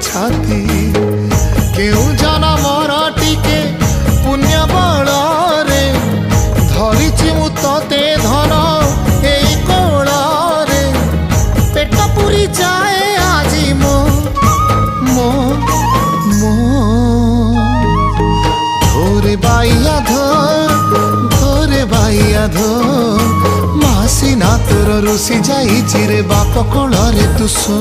छाती केउ जना मोरा टिके पुण्य बଳରେ धरिछि मु तते धन एई कोଳରେ पेट पुरी जाए आजी मो मो मो धोरे बाइया धोरे बाइया धो मासी ना तोर रुसी जाई चिरे बाप कोଳରେ तू सो।